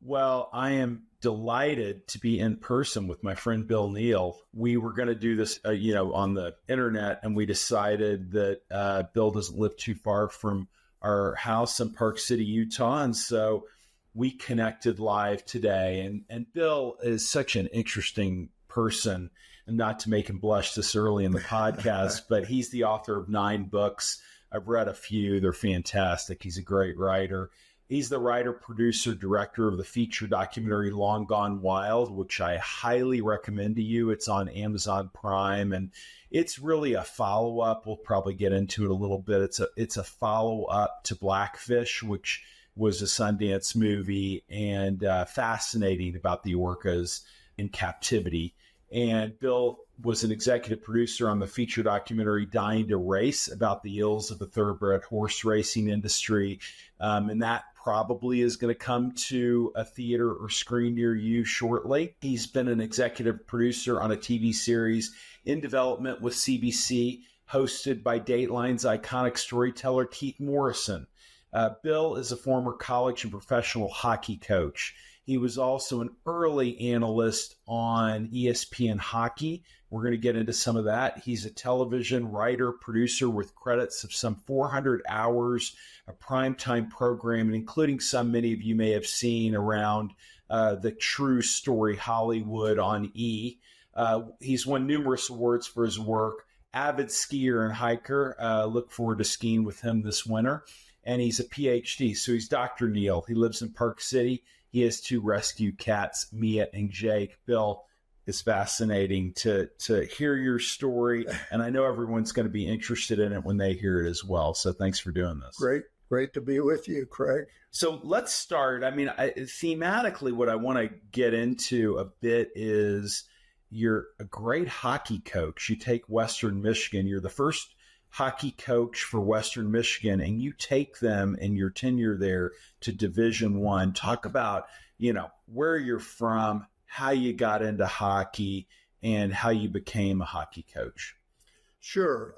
Well, I am delighted to be in person with my friend Bill Neal. We were going to do this, on the internet, and we decided that Bill doesn't live too far from our house in Park City, Utah, and so we connected live today. And Bill is such an interesting person, and not to make him blush this early in the podcast, but he's the author of 9 books. I've read a few; they're fantastic. He's a great writer. He's the writer, producer, director of the feature documentary Long Gone Wild, which I highly recommend to you. It's on Amazon Prime, and it's really a follow-up. We'll probably get into it a little bit. It's a follow-up to Blackfish, which was a Sundance movie, and fascinating about the orcas in captivity. And Bill was an executive producer on the feature documentary Dying to Race, about the ills of the thoroughbred horse racing industry. And that probably is going to come to a theater or screen near you shortly. He's been an executive producer on a TV series in development with CBC, hosted by Dateline's iconic storyteller Keith Morrison. Bill is a former college and professional hockey coach. He was also an early analyst on ESPN Hockey. We're going to get into some of that. He's a television writer, producer with credits of some 400 hours of primetime programming, including some many of you may have seen around the True Story Hollywood on E! He's won numerous awards for his work. Avid skier and hiker. Look forward to skiing with him this winter. And he's a PhD, so he's Dr. Neal. He lives in Park City. He has 2 rescue cats, Mia and Jake. Bill, it's fascinating to hear your story, and I know everyone's going to be interested in it when they hear it as well. So thanks for doing this. Great to be with you, Craig. So let's start. Thematically, what I want to get into a bit is you're a great hockey coach. You take Western Michigan. You're the first hockey coach for Western Michigan, and you take them in your tenure there to Division I. Talk about, where you're from, how you got into hockey, and how you became a hockey coach. Sure.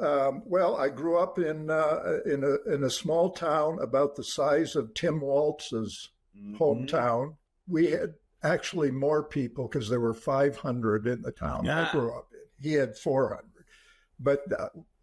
Well, I grew up in a small town about the size of Tim Waltz's hometown. We had actually more people because there were 500 in the town I grew up in. He had 400. But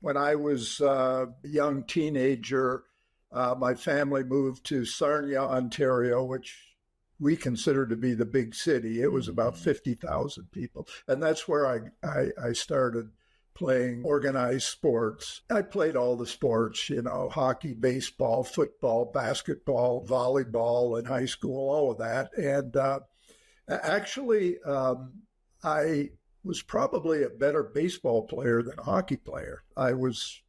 when I was a young teenager, my family moved to Sarnia, Ontario, which we consider to be the big city. It was about 50,000 people. And that's where I started playing organized sports. I played all the sports, hockey, baseball, football, basketball, volleyball in high school, all of that. And actually, I was probably a better baseball player than a hockey player. I was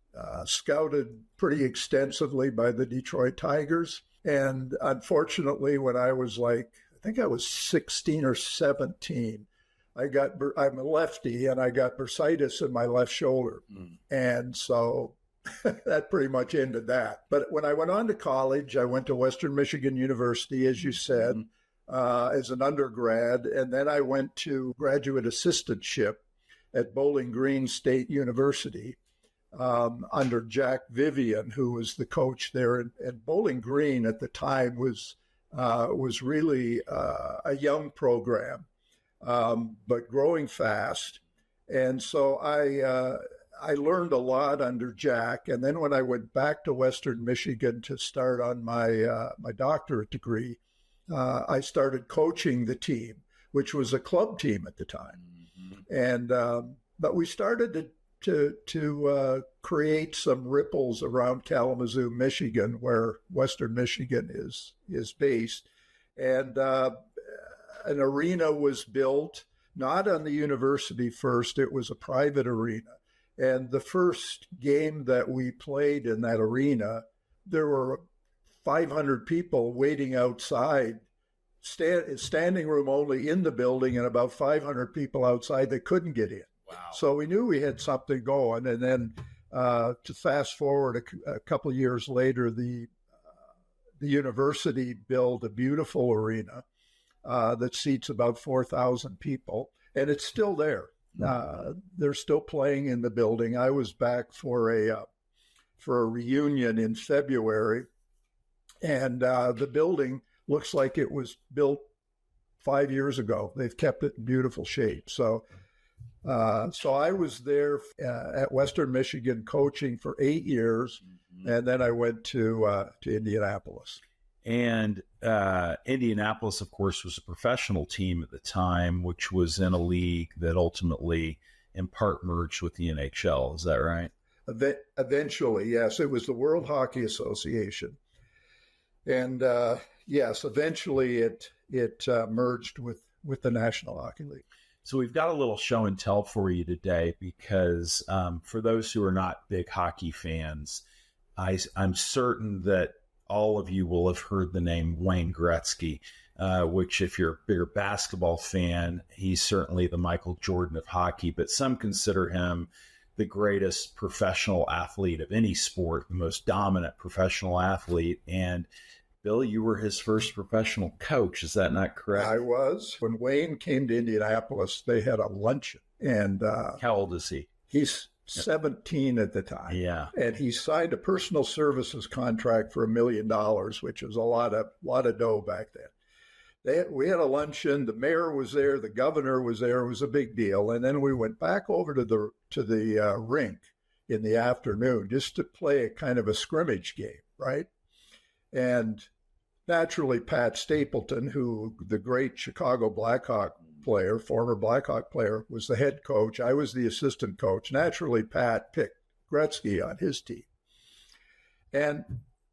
scouted pretty extensively by the Detroit Tigers. And unfortunately, when I was I think I was 16 or 17, I'm a lefty, and I got bursitis in my left shoulder. And so that pretty much ended that. But when I went on to college, I went to Western Michigan University, as you said, as an undergrad. And then I went to graduate assistantship at Bowling Green State University under Jack Vivian, who was the coach there. And Bowling Green at the time was really a young program, but growing fast. And so I learned a lot under Jack. And then when I went back to Western Michigan to start on my doctorate degree, I started coaching the team, which was a club team at the time. And but we started to create some ripples around Kalamazoo, Michigan, where Western Michigan is based. And an arena was built, not on the university first. It was a private arena. And the first game that we played in that arena, there were 500 people waiting outside, standing room only in the building, and about 500 people outside that couldn't get in. Wow. So we knew we had something going. And then to fast forward a couple of years later, the university built a beautiful arena that seats about 4,000 people, and it's still there. They're still playing in the building. I was back for a reunion in February, and the building looks like it was built 5 years ago. They've kept it in beautiful shape. So I was there at Western Michigan coaching for 8 years, and then I went to Indianapolis. And Indianapolis, of course, was a professional team at the time, which was in a league that ultimately, in part, merged with the NHL. Is that right? Eventually, yes. It was the World Hockey Association. And yes, eventually it merged with the National Hockey League. So we've got a little show and tell for you today because for those who are not big hockey fans, I'm certain that all of you will have heard the name Wayne Gretzky, which if you're a bigger basketball fan, he's certainly the Michael Jordan of hockey, but some consider him the greatest professional athlete of any sport, the most dominant professional athlete. And Bill, you were his first professional coach. Is that not correct? I was. When Wayne came to Indianapolis, they had a luncheon. And how old is he? He's 17 at the time. Yeah. And he signed a personal services contract for $1 million, which was a lot of dough back then. We had a luncheon. The mayor was there. The governor was there. It was a big deal. And then we went back over to the rink in the afternoon just to play a kind of a scrimmage game, right? And naturally, Pat Stapleton, who the great Chicago Blackhawk player, former Blackhawk player, was the head coach. I was the assistant coach. Naturally, Pat picked Gretzky on his team. And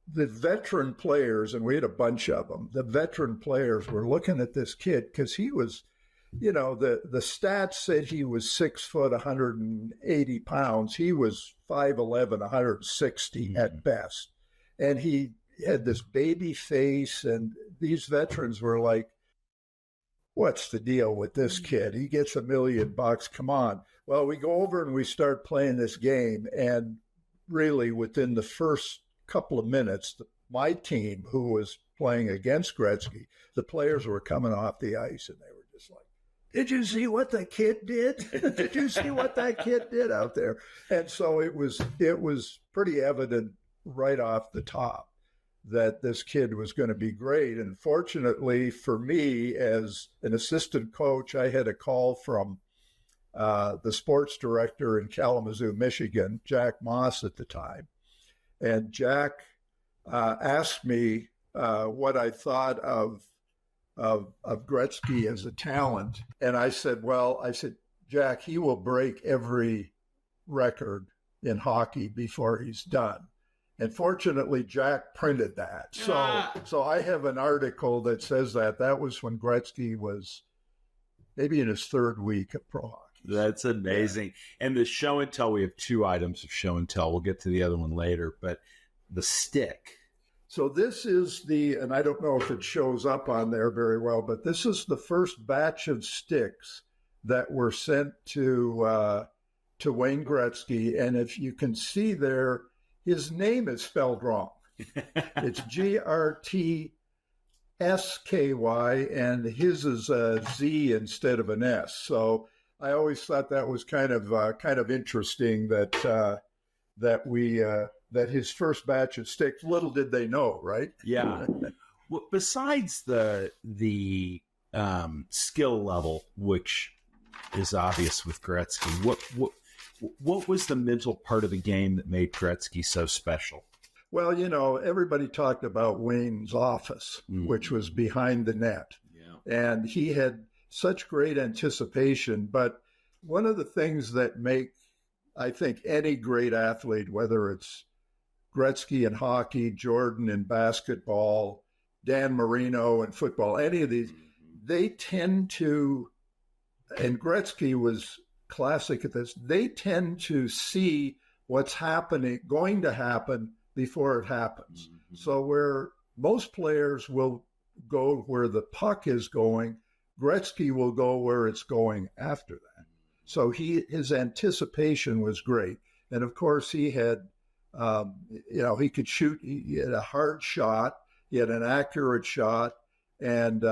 the veteran players, and we had a bunch of them, the veteran players were looking at this kid because he was, the stats said he was 6 foot, 180 pounds. He was 5'11", 160 at best. And he had this baby face, and these veterans were like, what's the deal with this kid? He gets $1 million. Come on. Well, we go over and we start playing this game. And really within the first couple of minutes, my team, who was playing against Gretzky, the players were coming off the ice and they were just like, did you see what the kid did? Did you see what that kid did out there? And so it was pretty evident right off the top that this kid was going to be great. And fortunately for me, as an assistant coach, I had a call from the sports director in Kalamazoo, Michigan, Jack Moss at the time. And Jack asked me what I thought of Gretzky as a talent. And I said, Jack, he will break every record in hockey before he's done. And fortunately, Jack printed that. So I have an article that says that. That was when Gretzky was maybe in his third week of pro hockey. That's amazing. Yeah. And the show and tell, we have 2 items of show and tell. We'll get to the other one later. But the stick. So this is and I don't know if it shows up on there very well, but this is the first batch of sticks that were sent to Wayne Gretzky. And if you can see there, his name is spelled wrong. It's Gretzky, and his is a Z instead of an S. So I always thought that was kind of interesting that his first batch of sticks. Little did they know, right? Yeah. Well, besides the skill level, which is obvious with Gretzky, what was the mental part of the game that made Gretzky so special? Well, everybody talked about Wayne's office, which was behind the net. Yeah. And he had such great anticipation. But one of the things that make, I think, any great athlete, whether it's Gretzky in hockey, Jordan in basketball, Dan Marino in football, any of these, they tend to, and Gretzky was classic at this, they tend to see what's going to happen before it happens. Mm-hmm. So where most players will go where the puck is going, Gretzky will go where it's going after that. So his anticipation was great. And of course he had, he could shoot, he had a hard shot, he had an accurate shot, and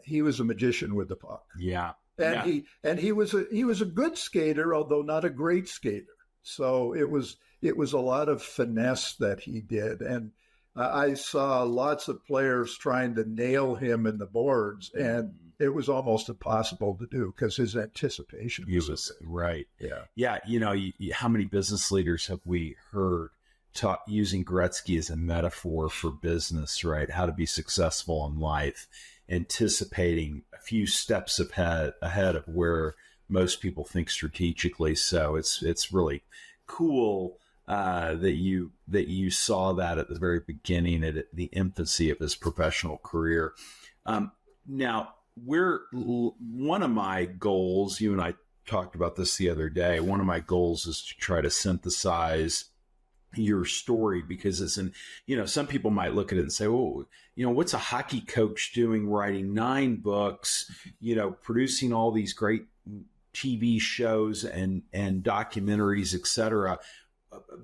he was a magician with the puck. Yeah. And he was a good skater, although not a great skater. So it was a lot of finesse that he did. And I saw lots of players trying to nail him in the boards, and it was almost impossible to do because his anticipation was right. Yeah. Yeah. How many business leaders have we heard using Gretzky as a metaphor for business, right? How to be successful in life, anticipating a few steps ahead of where most people think strategically. So it's really cool that you saw that at the very beginning, at the infancy of his professional career. Now, one of my goals, you and I talked about this the other day, one of my goals is to try to synthesize your story, because some people might look at it and say, oh, what's a hockey coach doing, writing 9 books, producing all these great TV shows and documentaries, etc.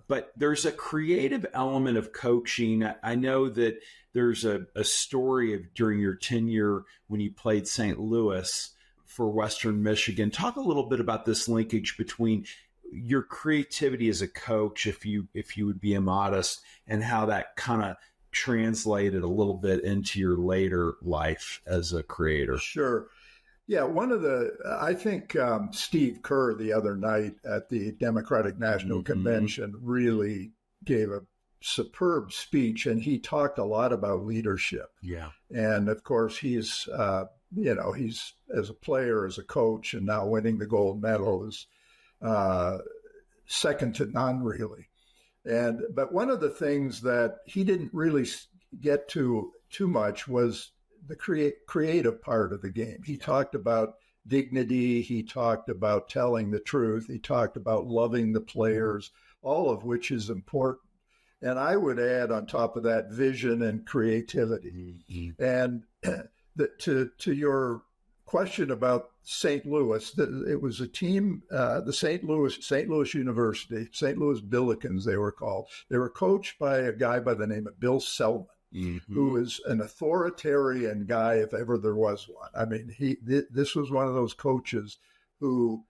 But there's a creative element of coaching. I know that there's a story of during your tenure when you played St. Louis for Western Michigan. Talk a little bit about this linkage between your creativity as a coach, if you would be immodest, and how that kind of translated a little bit into your later life as a creator. Sure. Yeah, I think Steve Kerr the other night at the Democratic National Convention really gave a superb speech, and he talked a lot about leadership. Yeah. And of course, he's as a player, as a coach, and now winning the gold medal is second to none, really. But one of the things that he didn't really get to too much was the creative part of the game. He talked about dignity. He talked about telling the truth. He talked about loving the players, all of which is important. And I would add on top of that vision and creativity. Mm-hmm. And to your question about St. Louis, it was a team, the St. Louis University, St. Louis Billikens, they were called. They were coached by a guy by the name of Bill Selman. Mm-hmm. Who is an authoritarian guy if ever there was one. I mean, this was one of those coaches who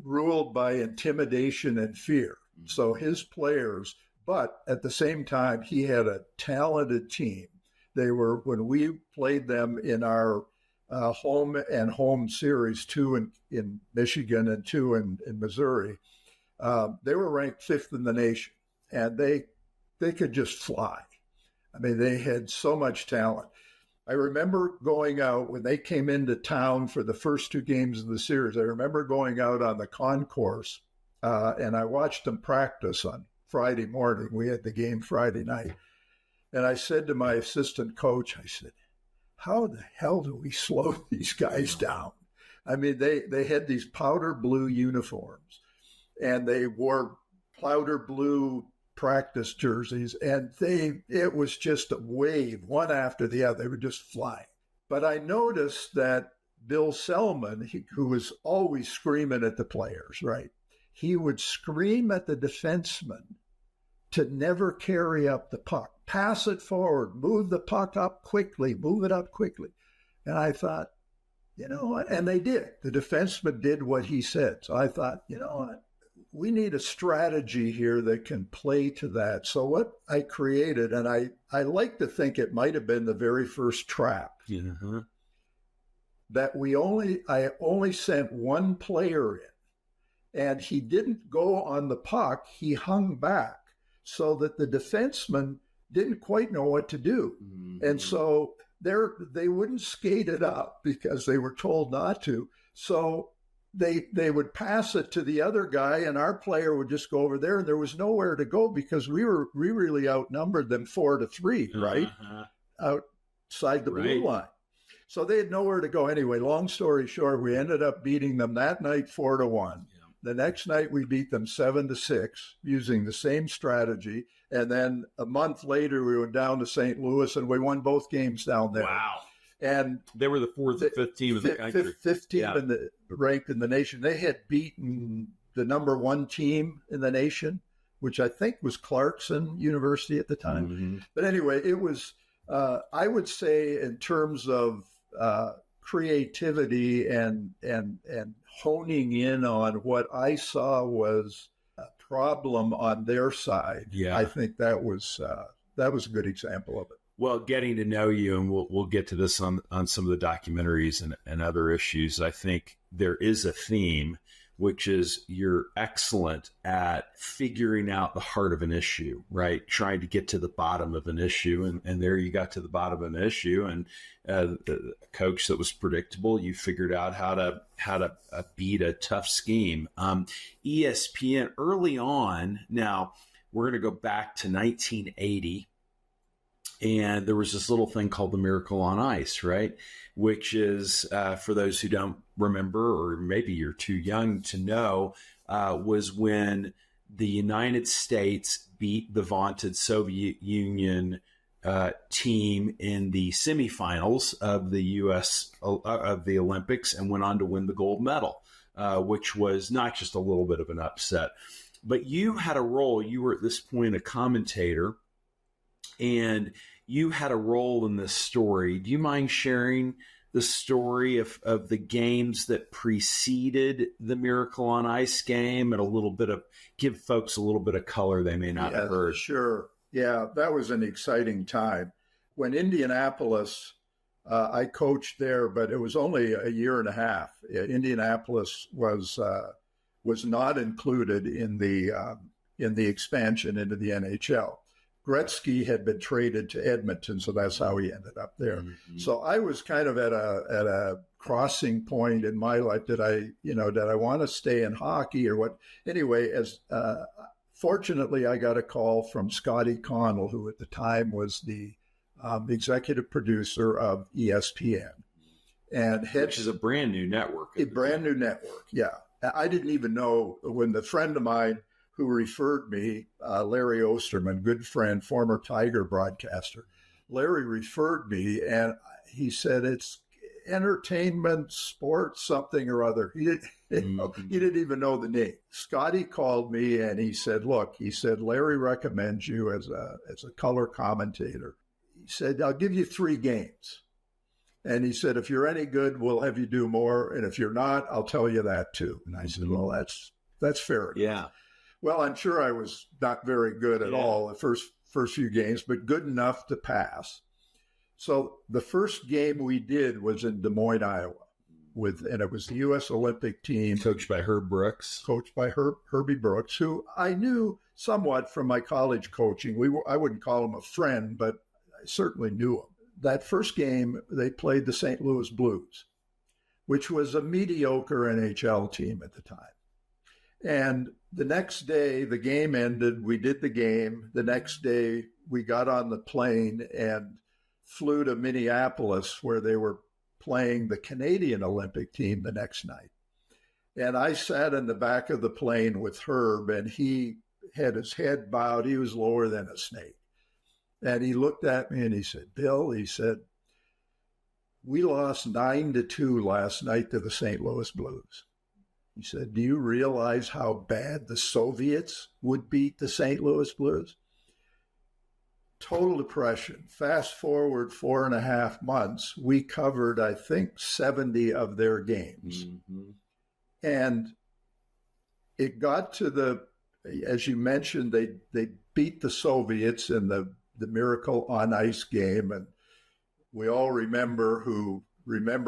ruled by intimidation and fear. Mm-hmm. So his players, but at the same time, he had a talented team. When we played them in our home series, 2 in Michigan and 2 in Missouri, they were ranked 5th in the nation, and they could just fly. I mean, they had so much talent. I remember going out when they came into town for the first 2 games of the series. I remember going out on the concourse, and I watched them practice on Friday morning. We had the game Friday night. And I said to my assistant coach, I said, how the hell do we slow these guys down? I mean, they had these powder blue uniforms, and they wore powder blue practice jerseys, and it was just a wave, one after the other. They were just flying. But I noticed that Bill Selman, who was always screaming at the players, right? He would scream at the defenseman to never carry up the puck. Pass it forward, move the puck up quickly, move it up quickly. And I thought, you know what? And they did. The defenseman did what he said. So I thought, you know what? We need a strategy here that can play to that. So what I created, and I like to think it might have been the very first trap, that I only sent one player in, and he didn't go on the puck. He hung back so that the defenseman didn't quite know what to do. Mm-hmm. And so they wouldn't skate it up because they were told not to. So they would pass it to the other guy, and our player would just go over there, and there was nowhere to go because we really outnumbered them 4-3, right? Outside the blue line. So they had nowhere to go anyway. Long story short, we ended up beating them that night 4-1. Yeah. The next night we beat them 7-6 using the same strategy. And then a month later we went down to St. Louis and we won both games down there. Wow. And they were the 4th and 5th team in the country. 5th team ranked in the nation. They had beaten the number 1 team in the nation, which I think was Clarkson University at the time. Mm-hmm. But anyway, it was, I would say in terms of creativity and honing in on what I saw was a problem on their side. Yeah. I think that was that was a good example of it. Well, getting to know you, and we'll get to this on some of the documentaries and other issues. I think there is a theme, which is you're excellent at figuring out the heart of an issue, right? Trying to get to the bottom of an issue. And there you got to the bottom of an issue, and the coach that was predictable, you figured out how to beat a tough scheme. ESPN early on, now we're going to go back to 1980. And there was this little thing called the Miracle on Ice, right? Which is, for those who don't remember, or maybe you're too young to know, was when the United States beat the vaunted Soviet Union team in the semifinals of the U.S. of the Olympics and went on to win the gold medal, which was not just a little bit of an upset. But you had a role. You were at this point a commentator, and you had a role in this story. Do you mind sharing the story of the games that preceded the Miracle on Ice game and give folks a little bit of color they may not have heard? Sure. Yeah, that was an exciting time. When Indianapolis, I coached there, but it was only a year and a half. Indianapolis was not included in the expansion into the NHL. Gretzky had been traded to Edmonton, so that's how he ended up there. Mm-hmm. So I was kind of at a crossing point in my life. Did I want to stay in hockey or what? Anyway, fortunately, I got a call from Scotty Connell, who at the time was the executive producer of ESPN, which is a brand new network. A brand new network, yeah. I didn't even know when the friend of mine who referred me, Larry Osterman, good friend, former Tiger broadcaster. Larry referred me, and he said, it's entertainment, sports, something or other. He didn't even know the name. Scotty called me, and he said, Larry recommends you as a color commentator. He said, I'll give you 3 games. And he said, if you're any good, we'll have you do more. And if you're not, I'll tell you that too. And I said, well, that's fair. Yeah. Well, I'm sure I was not very good at all the first few games, but good enough to pass. So the first game we did was in Des Moines, Iowa, and it was the U.S. Olympic team. Coached by Herb Brooks. Coached by Herbie Brooks, who I knew somewhat from my college coaching. I wouldn't call him a friend, but I certainly knew him. That first game, they played the St. Louis Blues, which was a mediocre NHL team at the time. And the next day, the game ended. We did the game. The next day, we got on the plane and flew to Minneapolis, where they were playing the Canadian Olympic team the next night. And I sat in the back of the plane with Herb, and he had his head bowed. He was lower than a snake. And he looked at me and he said, Bill, he said, we lost 9-2 last night to the St. Louis Blues. He said, do you realize how bad the Soviets would beat the St. Louis Blues? Total depression. Fast forward 4.5 months, we covered, I think, 70 of their games. Mm-hmm. And it got to as you mentioned, they beat the Soviets in the Miracle on Ice game. And we all remember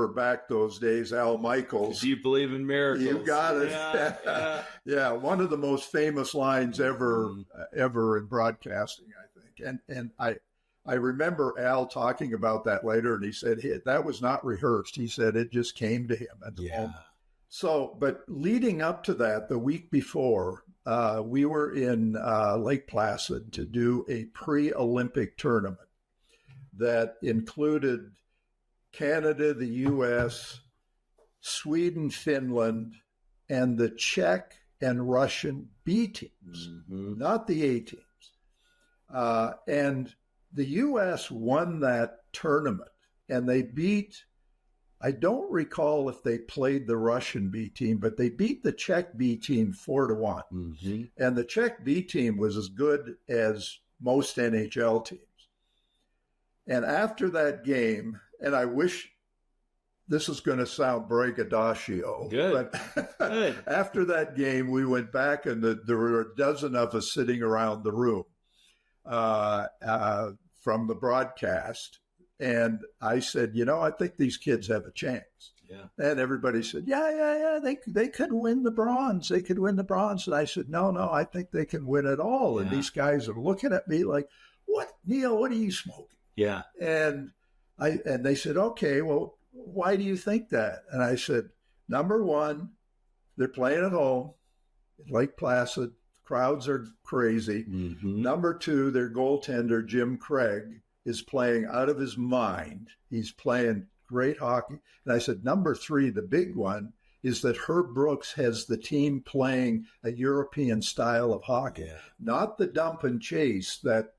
back those days, Al Michaels. Do you believe in miracles? You got it. Yeah, one of the most famous lines ever in broadcasting, I think. And I remember Al talking about that later, and he said that was not rehearsed. He said it just came to him at the moment. So, but leading up to that, the week before, we were in Lake Placid to do a pre-Olympic tournament that included Canada, the U.S., Sweden, Finland, and the Czech and Russian B teams, not the A teams. And the U.S. won that tournament, and they beat, I don't recall if they played the Russian B team, but they beat the Czech B team 4-1. Mm-hmm. And the Czech B team was as good as most NHL teams. And after that game, and I wish this is going to sound braggadocio, but after that game, we went back and there were a dozen of us sitting around the room. from the broadcast. And I said, I think these kids have a chance. Yeah. And everybody said, yeah, they could win the bronze. They could win the bronze. And I said, no, I think they can win it all. Yeah. And these guys are looking at me like, what, Neal, what are you smoking? Yeah. And they said, okay, well, why do you think that? And I said, number one, they're playing at home in Lake Placid. Crowds are crazy. Mm-hmm. Number two, their goaltender, Jim Craig, is playing out of his mind. He's playing great hockey. And I said, number three, the big one, is that Herb Brooks has the team playing a European style of hockey, not the dump and chase that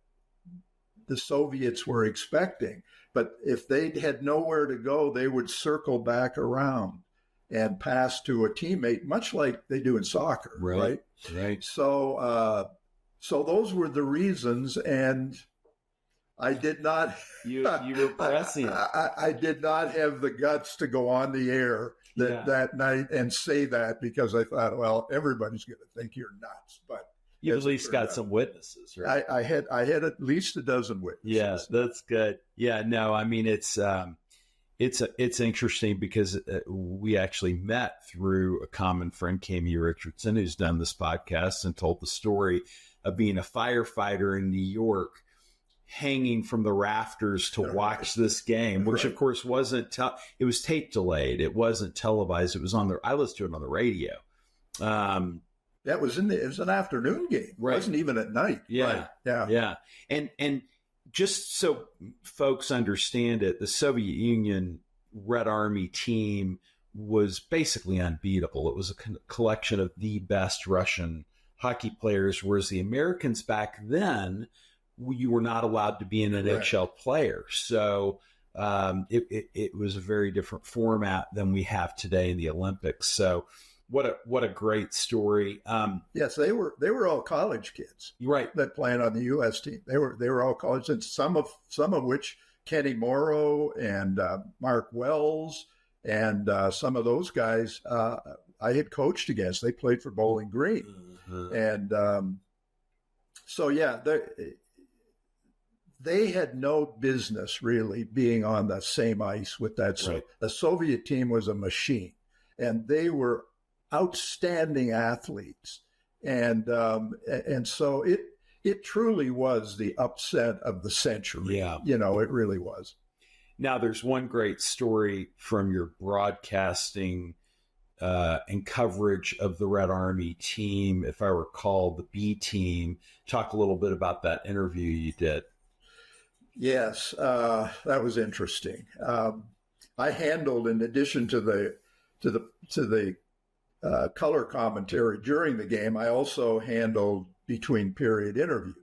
the Soviets were expecting. But if they had nowhere to go, they would circle back around and pass to a teammate, much like they do in soccer, right? Right. So those were the reasons, and I did not. You were pressing. I did not have the guts to go on the air that night and say that, because I thought, well, everybody's going to think you're nuts. But you at least got some witnesses, right? I had at least a dozen witnesses. Yeah, that's good. Yeah, no, I mean it's interesting because we actually met through a common friend, Kami Richardson, who's done this podcast and told the story of being a firefighter in New York, hanging from the rafters to watch this game, which of course wasn't. It was tape delayed. It wasn't televised. It was on the. I listened to it on the radio. That was it was an afternoon game. Right. It wasn't even at night. Yeah, right. Yeah. And just so folks understand it, the Soviet Union Red Army team was basically unbeatable. It was a collection of the best Russian hockey players, whereas the Americans back then, you were not allowed to be an NHL player. So it was a very different format than we have today in the Olympics. So what a great story. Yes, they were all college kids, right? That playing on the U.S. team. They were all college, and some of which Kenny Morrow and Mark Wells and some of those guys I had coached against. They played for Bowling Green, and so yeah, they had no business really being on the same ice with that. So the Soviet team was a machine, and they were outstanding athletes, and so it truly was the upset of the century. Yeah, it really was. Now, there's one great story from your broadcasting and coverage of the Red Army team, if I recall, the B team. Talk a little bit about that interview you did. Yes, that was interesting. I handled, in addition to the color commentary during the game, I also handled between period interviews.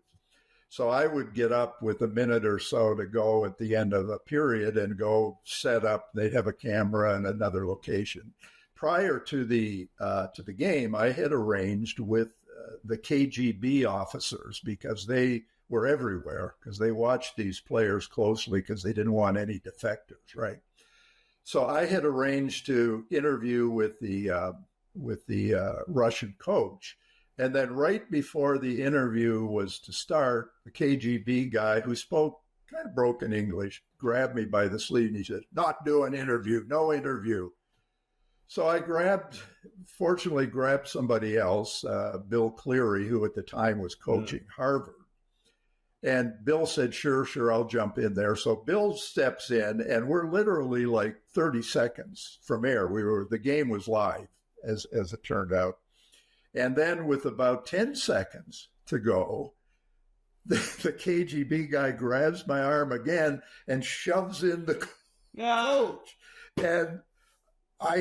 So I would get up with a minute or so to go at the end of a period and go set up. They'd have a camera in another location. Prior to the game, I had arranged with the KGB officers, because they were everywhere, because they watched these players closely because they didn't want any defectors, right? So I had arranged to interview with the Russian coach. And then right before the interview was to start, the KGB guy, who spoke kind of broken English, grabbed me by the sleeve and he said, "Not doing interview, no interview." So I fortunately grabbed somebody else, Bill Cleary, who at the time was coaching Harvard. And Bill said, sure, I'll jump in there. So Bill steps in, and we're literally like 30 seconds from air. The game was live, as it turned out. And then with about 10 seconds to go, the KGB guy grabs my arm again and shoves in the coach. And I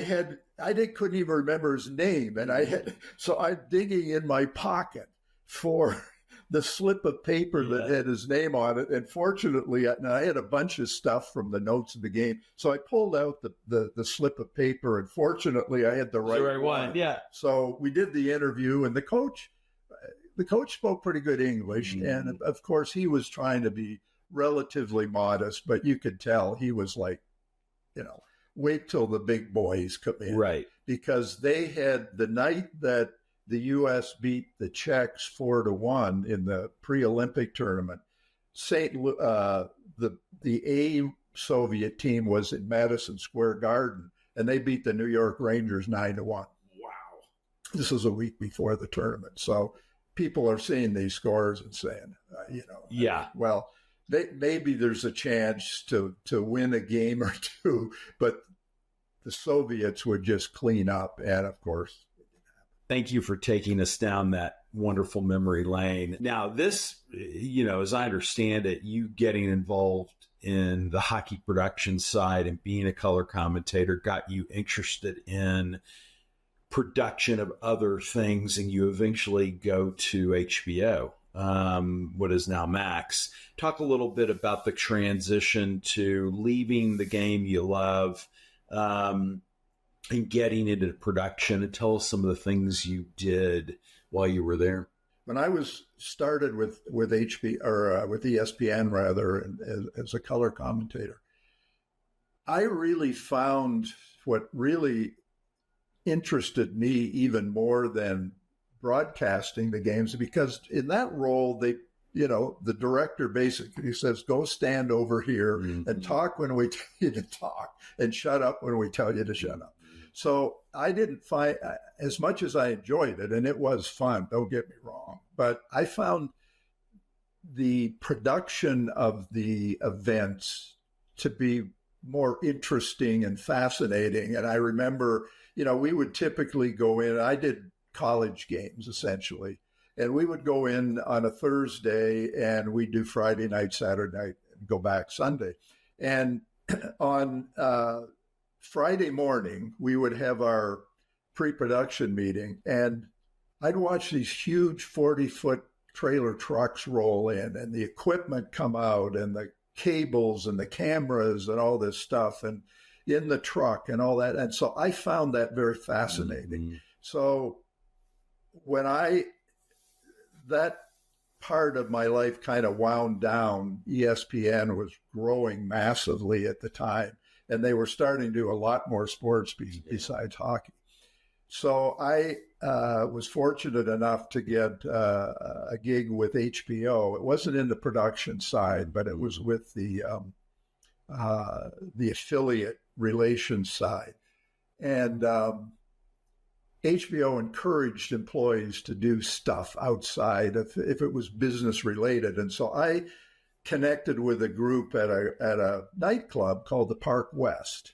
couldn't even remember his name. And so I'm digging in my pocket for the slip of paper that had his name on it. And fortunately, I had a bunch of stuff from the notes of the game. So I pulled out the slip of paper, and fortunately I had the right one. Yeah. So we did the interview, and the coach spoke pretty good English. And of course he was trying to be relatively modest, but you could tell he was like, wait till the big boys come in. Right. Because they had, the night that the U.S. beat the Czechs 4-1 in the pre-Olympic tournament, the A Soviet team was in Madison Square Garden, and they beat the New York Rangers 9-1. Wow. This was a week before the tournament. So people are seeing these scores and saying, yeah, well, maybe there's a chance to win a game or two, but the Soviets would just clean up. And of course, thank you for taking us down that wonderful memory lane. Now, this, as I understand it, you getting involved in the hockey production side and being a color commentator got you interested in production of other things, and you eventually go to HBO, what is now Max. Talk a little bit about the transition to leaving the game you love and getting into production, and tell us some of the things you did while you were there. When I started with ESPN rather, as a color commentator, I really found what really interested me even more than broadcasting the games, because in that role, the director basically says, go stand over here and talk when we tell you to talk and shut up when we tell you to shut up. So I didn't find, as much as I enjoyed it, and it was fun, don't get me wrong, but I found the production of the events to be more interesting and fascinating. And I remember, we would typically go in, I did college games essentially, and we would go in on a Thursday and we'd do Friday night, Saturday night, and go back Sunday. And on Friday morning, we would have our pre-production meeting, and I'd watch these huge 40-foot trailer trucks roll in and the equipment come out and the cables and the cameras and all this stuff and in the truck and all that. And so I found that very fascinating. Mm-hmm. So when that part of my life kind of wound down, ESPN was growing massively at the time, and they were starting to do a lot more sports besides hockey. So I was fortunate enough to get a gig with HBO. It wasn't in the production side, but it was with the affiliate relations side. And HBO encouraged employees to do stuff outside if it was business related. And so I connected with a group at a nightclub called the Park West.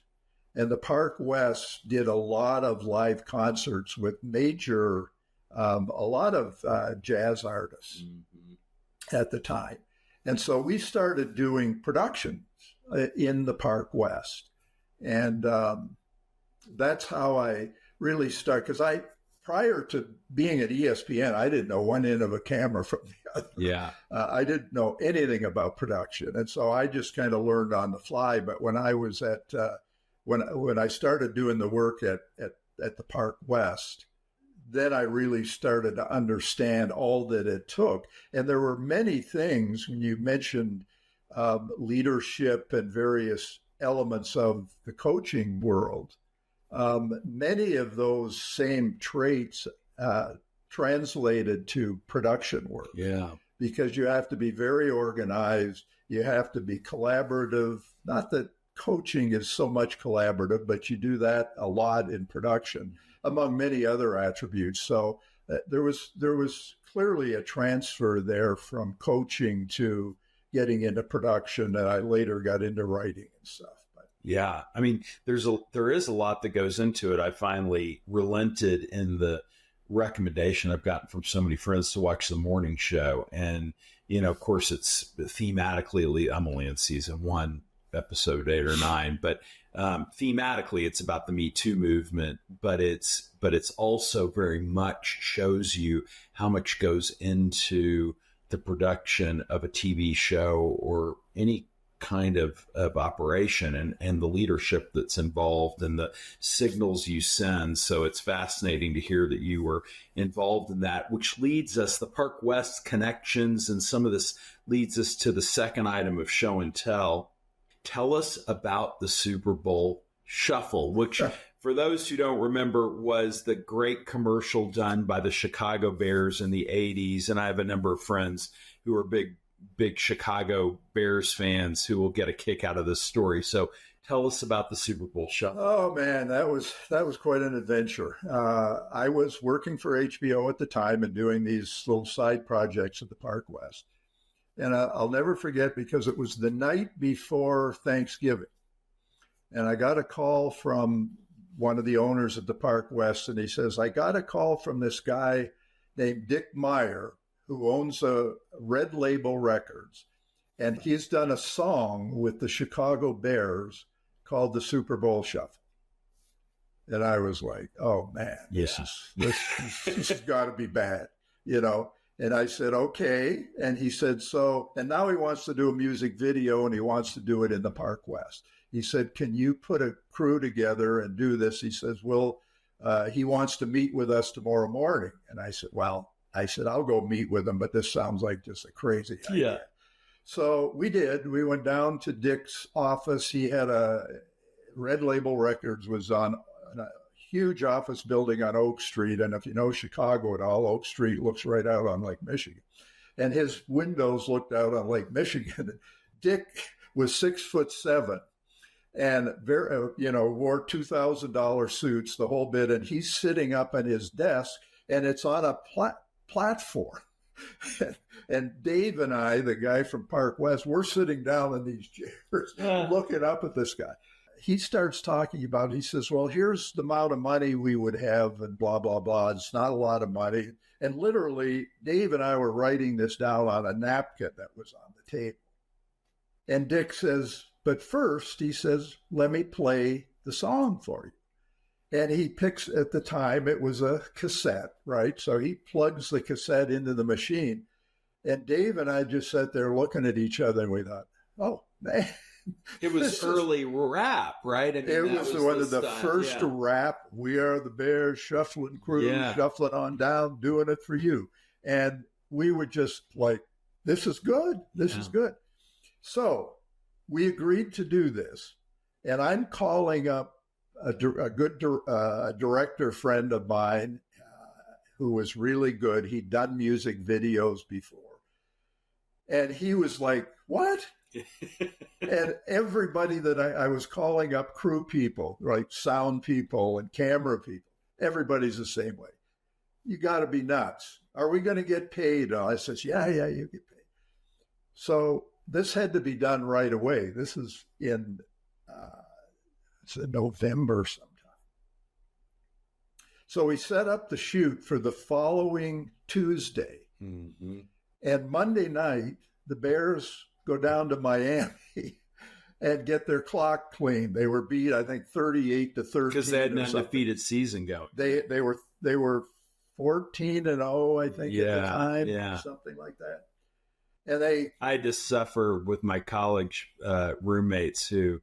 And the Park West did a lot of live concerts with a lot of jazz artists at the time. And so we started doing productions in the Park West. And that's how I really started, because prior to being at ESPN, I didn't know one end of a camera from the other. Yeah. I didn't know anything about production. And so I just kind of learned on the fly. But when I was when I started doing the work at the Park West, then I really started to understand all that it took. And there were many things when you mentioned leadership and various elements of the coaching world. Many of those same traits translated to production work. Yeah. Because you have to be very organized. You have to be collaborative. Not that coaching is so much collaborative, but you do that a lot in production, among many other attributes. So there was clearly a transfer there from coaching to getting into production, and I later got into writing and stuff. Yeah, I mean, there is a lot that goes into it. I finally relented in the recommendation I've gotten from so many friends to watch the morning show, and of course, it's thematically. I'm only in season 1, episode 8 or 9, but thematically, it's about the Me Too movement. But it's also very much shows you how much goes into the production of a TV show or any kind of operation, and the leadership that's involved and the signals you send. So it's fascinating to hear that you were involved in that, which leads us, the Park West connections, and some of this leads us to the second item of show and tell. Tell us about the Super Bowl Shuffle, which for those who don't remember, was the great commercial done by the Chicago Bears in the 80s. And I have a number of friends who are big Chicago Bears fans who will get a kick out of this story. So tell us about the Super Bowl Shuffle. Oh man, that was quite an adventure. I was working for HBO at the time and doing these little side projects at the Park West. And I'll never forget, because it was the night before Thanksgiving. And I got a call from one of the owners at the Park West, and he says, I got a call from this guy named Dick Meyer, who owns a Red Label Records. And he's done a song with the Chicago Bears called the Super Bowl Shuffle. And I was like, oh man, this has got to be bad, you know? And I said, okay. And he said, and now he wants to do a music video, and he wants to do it in the Park West. He said, can you put a crew together and do this? He says, he wants to meet with us tomorrow morning. And I said, I'll go meet with him, but this sounds like just a crazy idea. Yeah. So we did. We went down to Dick's office. He had a Red Label Records was on a huge office building on Oak Street. And if you know Chicago at all, Oak Street looks right out on Lake Michigan. And his windows looked out on Lake Michigan. Dick was 6'7" and wore $2,000 suits, the whole bit. And he's sitting up at his desk, and it's on a platform. And Dave and I, the guy from Park West, we're sitting down in these chairs looking up at this guy. He starts talking about, he says, well, here's the amount of money we would have and blah, blah, blah. It's not a lot of money. And literally, Dave and I were writing this down on a napkin that was on the table. And Dick says, but first, he says, let me play the song for you. And he picks, at the time, it was a cassette, right? So he plugs the cassette into the machine. And Dave and I just sat there looking at each other, and we thought, oh, man. It was early rap, right? I mean, it was one of the first rap, We Are the Bears, shuffling crew, shuffling on down, doing it for you. And we were just like, this is good. This is good. So we agreed to do this. And I'm calling up a good director friend of mine who was really good. He'd done music videos before. And he was like, what? And everybody that I was calling up, crew people, like sound people and camera people, everybody's the same way. You got to be nuts. Are we going to get paid? And I says, yeah, you get paid. So this had to be done right away. This is in November sometime. So we set up the shoot for the following Tuesday. Mm-hmm. And Monday night, the Bears go down to Miami and get their clock cleaned. They were beat, I think, 38-13. Because they had an undefeated season going. They were 14-0, I think, at the time, something like that. And I had to suffer with my college roommates who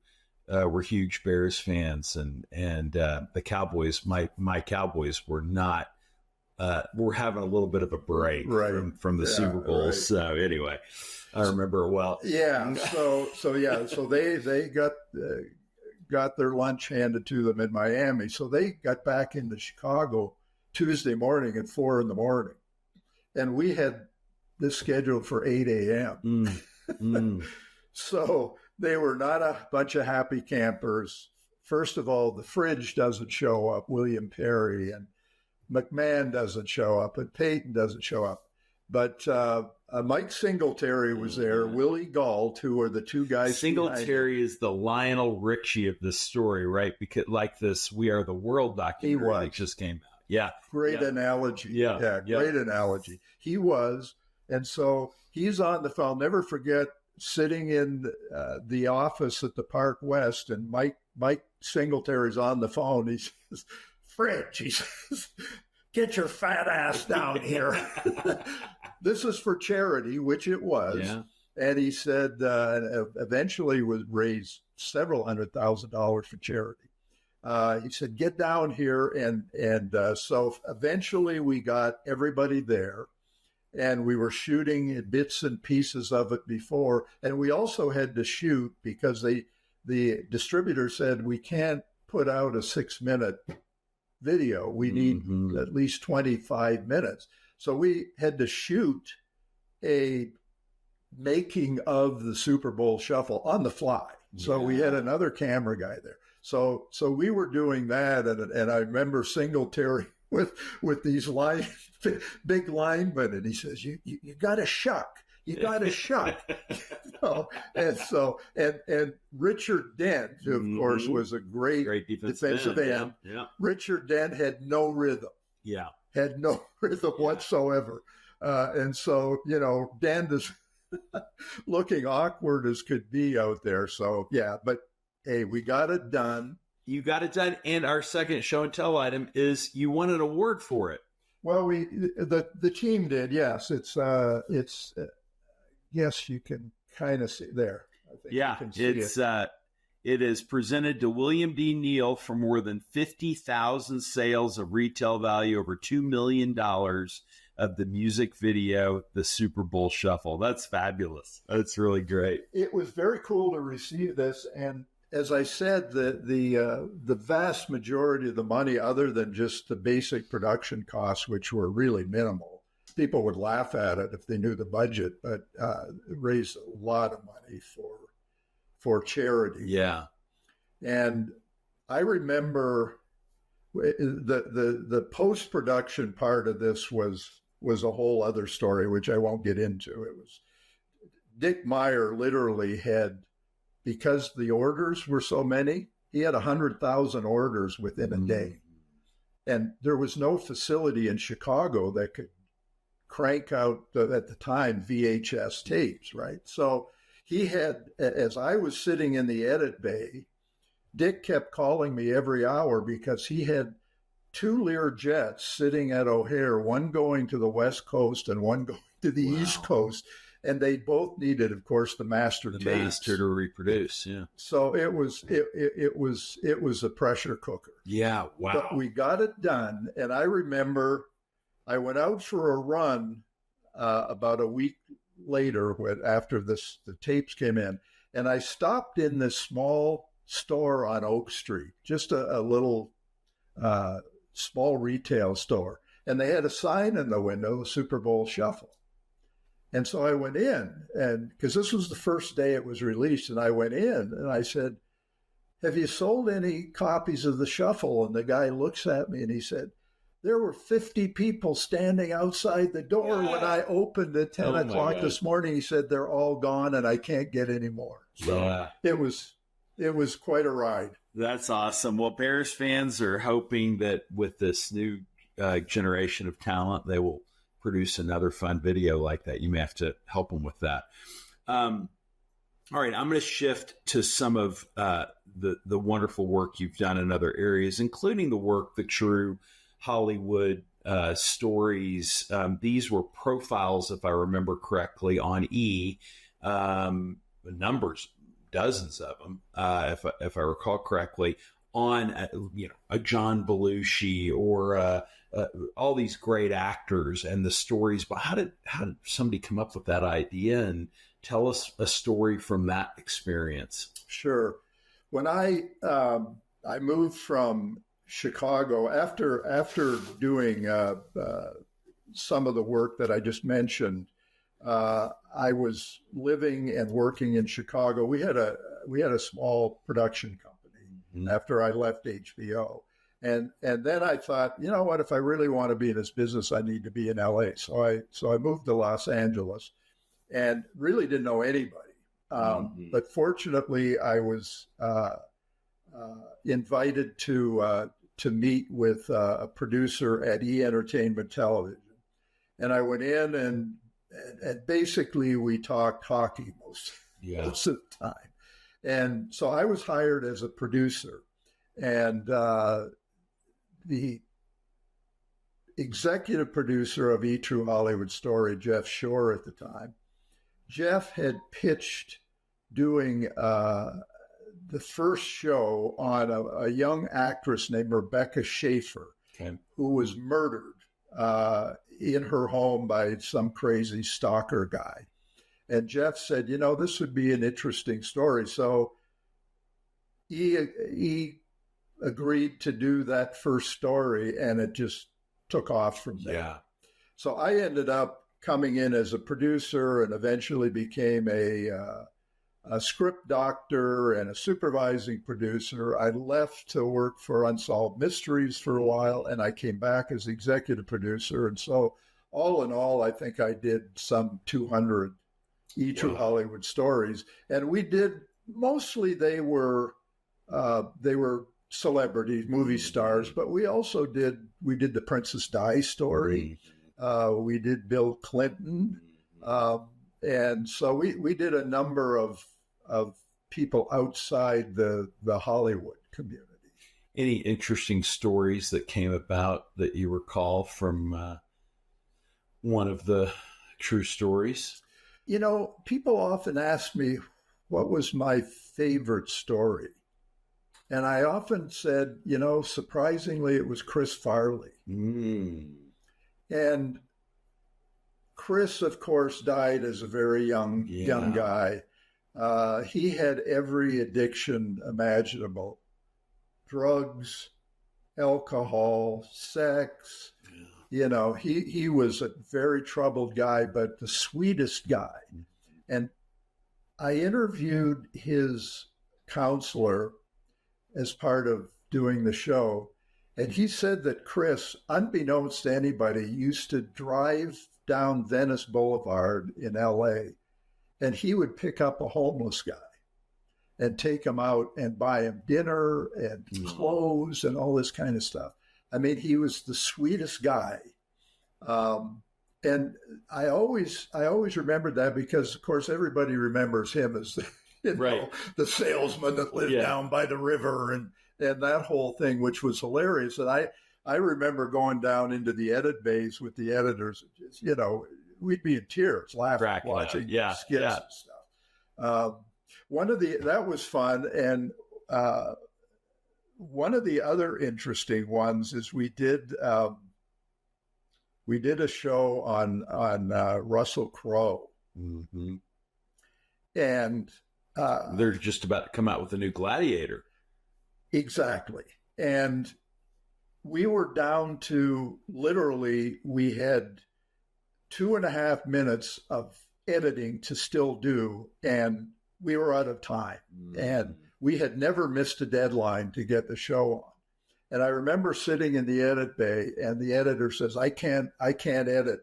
were huge Bears fans, and the Cowboys. My Cowboys were not. We're having a little bit of a break from the Super Bowl. Right. So anyway, I remember it well. Yeah. So they got their lunch handed to them in Miami. So they got back into Chicago Tuesday morning at 4 a.m. And we had this scheduled for 8 a.m. So they were not a bunch of happy campers. First of all, the fridge doesn't show up, William Perry, and McMahon doesn't show up, and Peyton doesn't show up. But Mike Singletary was there, Willie Gault, who are the two guys. Singletary is the Lionel Richie of this story, right? Because like this We Are the World documentary that just came out. Yeah. Great analogy. Yeah, great analogy. He was. And so he's on the phone. I'll never forget sitting in the office at the Park West, and Mike Singletary's on the phone. He says, Fridge, he says, get your fat ass down here. This is for charity, which it was. Yeah. And he said eventually would raise several $100,000 for charity. He said, get down here. And so eventually we got everybody there. And we were shooting bits and pieces of it before. And we also had to shoot because the distributor said we can't put out a 6-minute video. We need at least 25 minutes. So we had to shoot a making of the Super Bowl Shuffle on the fly. So we had another camera guy there. So we were doing that, and I remember Singletary with these big linemen, and he says, "You got to shuck. You got to shuck." And Richard Dent, who of course was a great defensive end. Yeah. Richard Dent had no rhythm. Yeah, had no rhythm whatsoever, and so Dent is looking awkward as could be out there. So yeah, but hey, we got it done. You got it done, and our second show and tell item is you won an award for it. Well, the team did. Yes, it's yes, you can kind of see there. I think you can see it is presented to William D. Neal for more than 50,000 sales of retail value over $2 million of the music video, The Super Bowl Shuffle. That's fabulous. That's really great. It was very cool to receive this, and as I said, the vast majority of the money, other than just the basic production costs, which were really minimal, people would laugh at it if they knew the budget, but raised a lot of money for charity. Yeah. And I remember the post-production part of this was a whole other story, which I won't get into. It was Dick Meyer literally had, because the orders were so many, he had 100,000 orders within a day. And there was no facility in Chicago that could crank out, at the time, VHS tapes, right? So he had, as I was sitting in the edit bay, Dick kept calling me every hour because he had 2 Lear jets sitting at O'Hare, one going to the West Coast and one going to the East Coast. And they both needed, of course, the master tapes. Master to reproduce, yeah. So it was a pressure cooker. Yeah, wow. But we got it done, and I remember I went out for a run about a week later, after the tapes came in, and I stopped in this small store on Oak Street, just a little small retail store, and they had a sign in the window, the Super Bowl Shuffle. And so I went in, and because this was the first day it was released, and I went in and I said, "Have you sold any copies of the Shuffle?" And the guy looks at me and he said, "There were 50 people standing outside the door when I opened at 10 o'clock this morning." He said, "They're all gone and I can't get any more." So it was quite a ride. That's awesome. Well, Bears fans are hoping that with this new generation of talent, they will produce another fun video like that. You may have to help them with that. All right, I'm going to shift to some of the wonderful work you've done in other areas, including the work, the True Hollywood Stories. These were profiles, if I remember correctly, on E. Numbers, dozens of them, if I recall correctly, on a John Belushi or all these great actors and the stories. But how did somebody come up with that idea? And tell us a story from that experience. Sure. When I moved from Chicago after doing some of the work that I just mentioned, I was living and working in Chicago. We had a small production company after I left HBO. And then I thought, you know what, if I really want to be in this business, I need to be in LA. So I moved to Los Angeles and really didn't know anybody. But fortunately, I was invited to meet with a producer at E! Entertainment Television. And I went in and basically we talked hockey most of the time. And so I was hired as a producer. And the executive producer of E! True Hollywood Story, Jeff Shore at the time, Jeff had pitched doing the first show on a young actress named Rebecca Schaefer, who was murdered in her home by some crazy stalker guy. And Jeff said, this would be an interesting story. So he agreed to do that first story, and it just took off from there. Yeah. So I ended up coming in as a producer and eventually became a script doctor and a supervising producer. I left to work for Unsolved Mysteries for a while, and I came back as executive producer. And so all in all, I think I did some 200 True Hollywood stories. And we did, mostly they were celebrities, movie stars, but we did the Princess Di story. We did Bill Clinton. And so we did a number of people outside the Hollywood community. Any interesting stories that came about that you recall from one of the true stories? You know, people often ask me, what was my favorite story? And I often said, you know, surprisingly, it was Chris Farley. And Chris, of course, died as a very young guy. He had every addiction imaginable: drugs, alcohol, sex. You know, he was a very troubled guy, but the sweetest guy. And I interviewed his counselor as part of doing the show. And he said that Chris, unbeknownst to anybody, used to drive down Venice Boulevard in LA, and he would pick up a homeless guy and take him out and buy him dinner and clothes and all this kind of stuff. I mean, he was the sweetest guy. And I always remembered that because, of course, everybody remembers him as the salesman that lived down by the river and that whole thing, which was hilarious. And I remember going down into the edit bays with the editors. Just, you know, we'd be in tears laughing, watching skits and stuff. That was fun. And one of the other interesting ones is we did a show on Russell Crowe. And they're just about to come out with a new Gladiator. Exactly. And we were down to literally, we had 2.5 minutes of editing to still do, and we were out of time. And we had never missed a deadline to get the show on. And I remember sitting in the edit bay, and the editor says, I can't edit,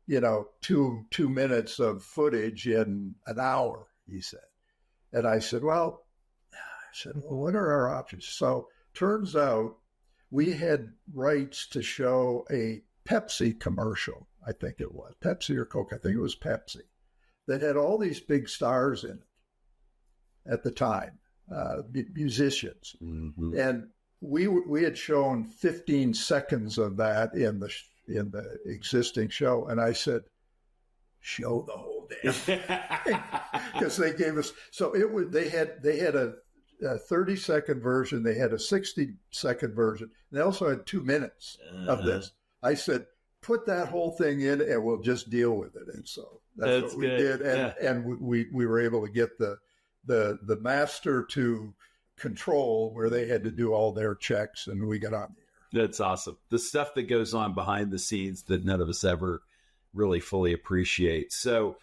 you know, two minutes of footage in an hour, he said. And I said, well, what are our options? So turns out we had rights to show a Pepsi commercial. I think it was Pepsi or Coke. I think it was Pepsi, that had all these big stars in it at the time, musicians. And we had shown 15 seconds of that in the existing show. And I said, show the whole damn thing. Because they gave us, so it was, they had a 30-second version, they had a 60-second version, and they also had 2 minutes of this. I said, put that whole thing in and we'll just deal with it. And so that's what we did. And we were able to get the master to control where they had to do all their checks, and we got on the air. That's awesome. The stuff that goes on behind the scenes that none of us ever really fully appreciate. So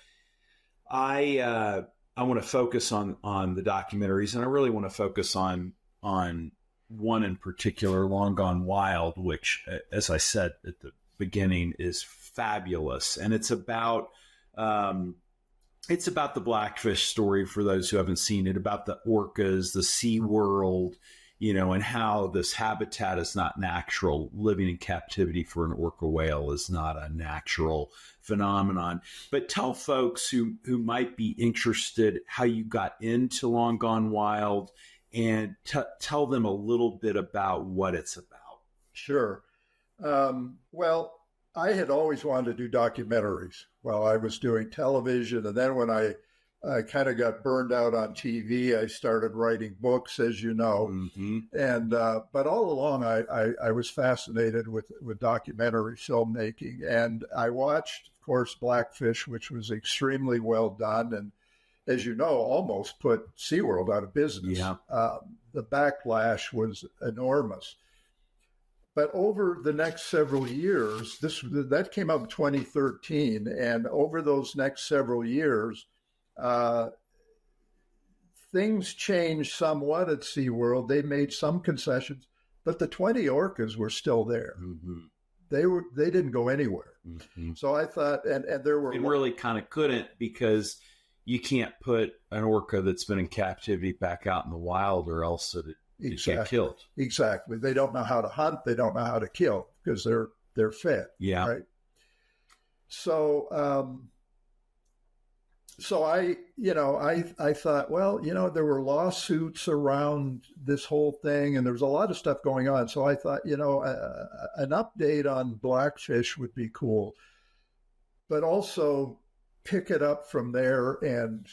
I want to focus on the documentaries, and I really want to focus on one in particular, Long Gone Wild, which, as I said at the beginning, is fabulous. And it's about the Blackfish story, for those who haven't seen it, about the orcas, the sea world, you know, and how this habitat is not natural. Living in captivity for an orca whale is not a natural phenomenon. But tell folks who might be interested how you got into Long Gone Wild, and tell them a little bit about what it's about. Sure. Well, I had always wanted to do documentaries while I was doing television. And then when I kind of got burned out on TV, I started writing books, as you know. And but all along, I was fascinated with documentary filmmaking. And I watched, of course, Blackfish, which was extremely well done. as you know, almost put SeaWorld out of business. Yeah. The backlash was enormous. But over the next several years, that came out in 2013, and over those next several years, things changed somewhat at SeaWorld. They made some concessions, but the 20 orcas were still there. Mm-hmm. They didn't go anywhere. Mm-hmm. So I thought, and there were... It really kind of couldn't, because you can't put an orca that's been in captivity back out in the wild, or else it get killed. Exactly. They don't know how to hunt. They don't know how to kill, because they're fed. Yeah. Right. So I thought, well, there were lawsuits around this whole thing, and there was a lot of stuff going on. So I thought, an update on Blackfish would be cool, but also pick it up from there and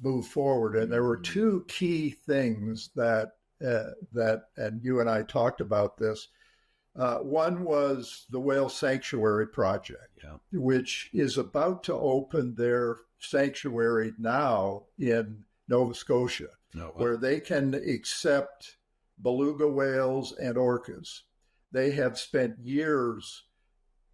move forward. And there were two key things that and you and I talked about this. One was the Whale Sanctuary Project, which is about to open their sanctuary now in Nova Scotia, where they can accept beluga whales and orcas. They have spent years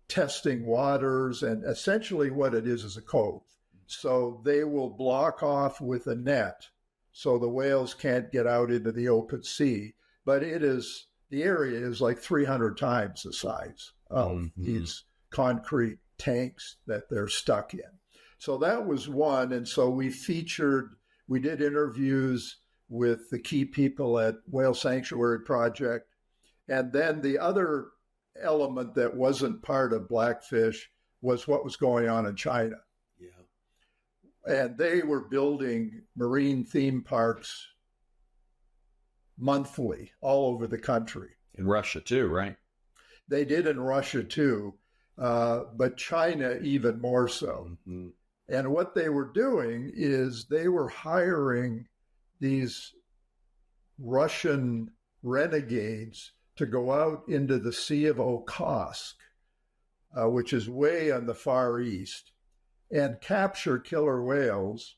testing waters, and essentially what it is a cove. So they will block off with a net so the whales can't get out into the open sea. But the area is like 300 times the size of these concrete tanks that they're stuck in. So that was one. And so we did interviews with the key people at Whale Sanctuary Project. And then the other element that wasn't part of Blackfish was what was going on in China. And they were building marine theme parks monthly all over the country. In Russia too, right? They did in Russia too, but China even more so. Mm-hmm. And what they were doing is they were hiring these Russian renegades to go out into the Sea of Okhotsk, which is way on the Far East, and capture killer whales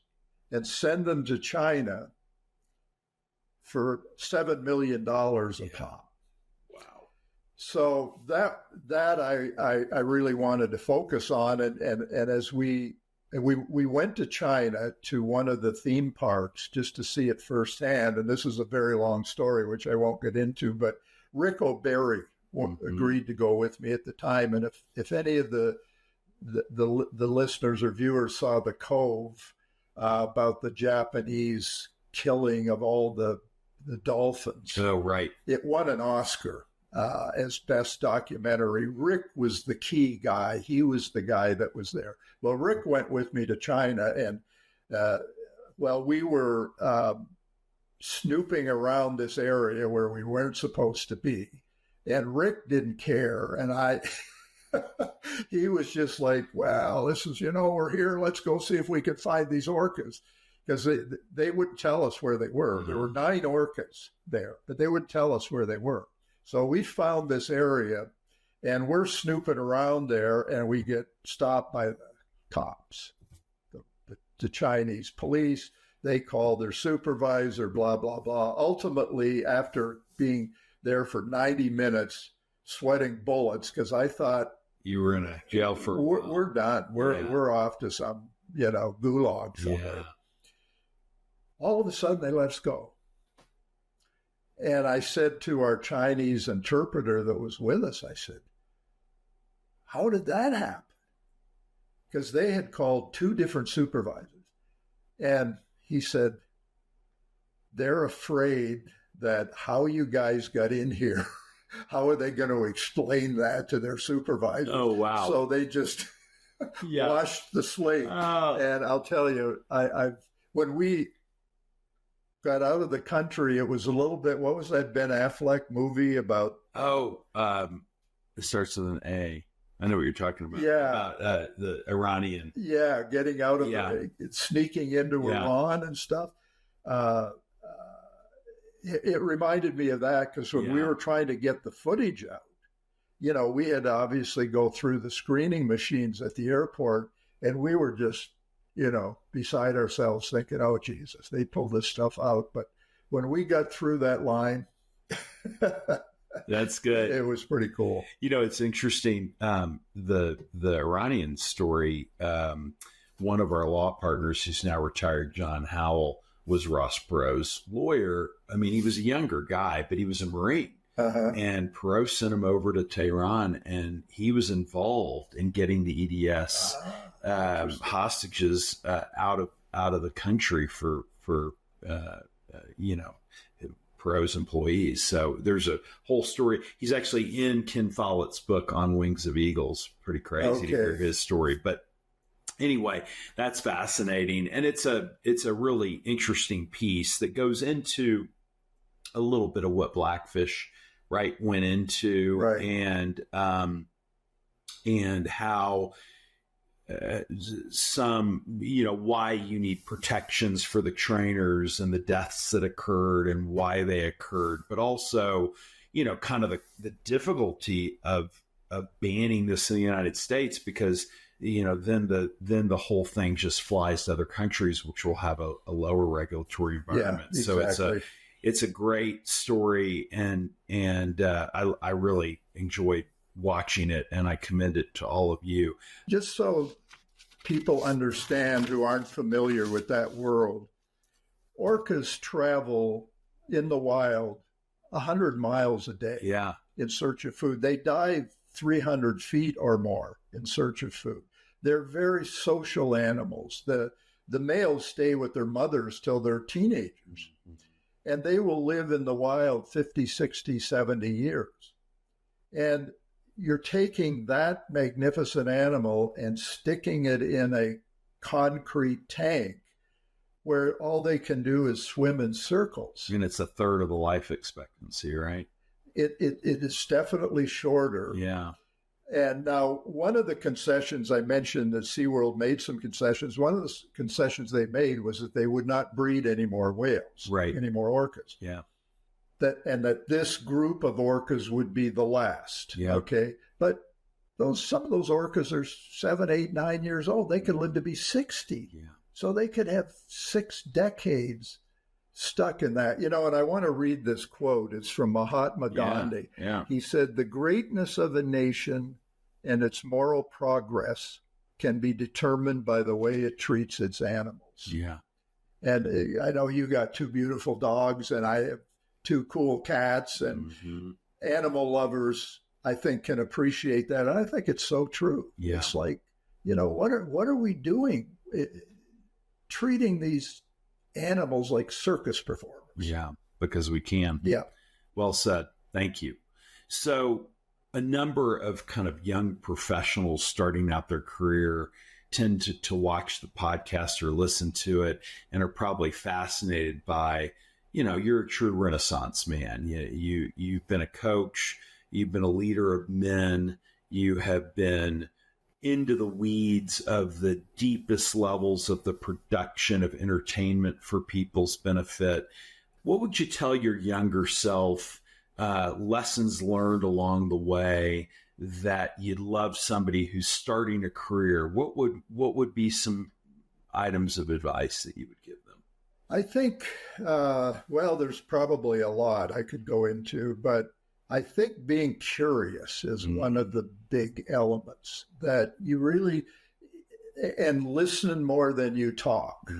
and send them to China for $7 million a pop. Wow. So that I really wanted to focus on. And as we went to China to one of the theme parks just to see it firsthand. And this is a very long story, which I won't get into, but Rick O'Berry agreed to go with me at the time. And if any of the listeners or viewers saw The Cove, about the Japanese killing of all the dolphins. Oh, right. It won an Oscar as best documentary. Rick was the key guy. He was the guy that was there. Well, Rick went with me to China, and we were snooping around this area where we weren't supposed to be. And Rick didn't care. And he was just like, well, this is, we're here. Let's go see if we can find these orcas. Because they wouldn't tell us where they were. There were 9 orcas there, but they wouldn't tell us where they were. So we found this area, and we're snooping around there, and we get stopped by the cops, the Chinese police. They call their supervisor, blah, blah, blah. Ultimately, after being there for 90 minutes, sweating bullets, because I thought, you were in a jail for a while. We're done. We're off to some, gulag somewhere. Yeah. All of a sudden, they let us go. And I said to our Chinese interpreter that was with us, I said, how did that happen? Because they had called 2 different supervisors. And he said, they're afraid that how you guys got in here, how are they going to explain that to their supervisors? Oh, wow. So they just washed the slate. Oh. And I'll tell you, when we got out of the country, it was a little bit, what was that Ben Affleck movie about? It starts with an A. I know what you're talking about. Yeah. About the Iranian. Yeah, getting out of sneaking into Iran and stuff. It reminded me of that, because when we were trying to get the footage out, we had to obviously go through the screening machines at the airport, and we were just, beside ourselves thinking, oh, Jesus, they pulled this stuff out. But when we got through that line, that's good. It was pretty cool. It's interesting. The Iranian story, one of our law partners who's now retired, John Howell, was Ross Perot's lawyer. I mean, he was a younger guy, but he was a Marine. And Perot sent him over to Tehran, and he was involved in getting the EDS hostages out of the country for Perot's employees. So there's a whole story. He's actually in Ken Follett's book on Wings of Eagles. Pretty crazy to hear his story. But anyway, that's fascinating. And it's a really interesting piece that goes into a little bit of what Blackfish went into, and how some, why you need protections for the trainers and the deaths that occurred and why they occurred, but also, kind of the difficulty of banning this in the United States, because, then the whole thing just flies to other countries, which will have a lower regulatory environment. Yeah, exactly. So it's a great story, and I really enjoyed watching it, and I commend it to all of you. Just so people understand who aren't familiar with that world, orcas travel in the wild 100 miles a day in search of food. They dive 300 feet or more in search of food. They're very social animals. The males stay with their mothers till they're teenagers. And they will live in the wild 50, 60, 70 years. And you're taking that magnificent animal and sticking it in a concrete tank where all they can do is swim in circles. And it's a third of the life expectancy, right? It is definitely shorter. Yeah. And now, one of the concessions I mentioned that SeaWorld made some concessions, one of the concessions they made was that they would not breed any more whales, any more orcas. Yeah. That this group of orcas would be the last. Yeah. Okay. But some of those orcas are 7, 8, 9 years old. They could live to be 60. Yeah. So they could have 6 decades stuck in that. And I want to read this quote. It's from Mahatma Gandhi. Yeah. He said, "The greatness of a nation and its moral progress can be determined by the way it treats its animals." Yeah. And I know you got 2 beautiful dogs, and I have 2 cool cats, and animal lovers, I think, can appreciate that. And I think it's so true. Yeah. It's like, what are we doing? Treating these animals like circus performers. Yeah, because we can. Yeah. Well said. Thank you. So a number of kind of young professionals starting out their career tend to watch the podcast or listen to it and are probably fascinated by, you're a true Renaissance man. You've been a coach, you've been a leader of men, you have been into the weeds of the deepest levels of the production of entertainment for people's benefit. What would you tell your younger self, lessons learned along the way that you'd love somebody who's starting a career? What would be some items of advice that you would give them? I think, there's probably a lot I could go into, but I think being curious is one of the big elements that you really, and listen more than you talk,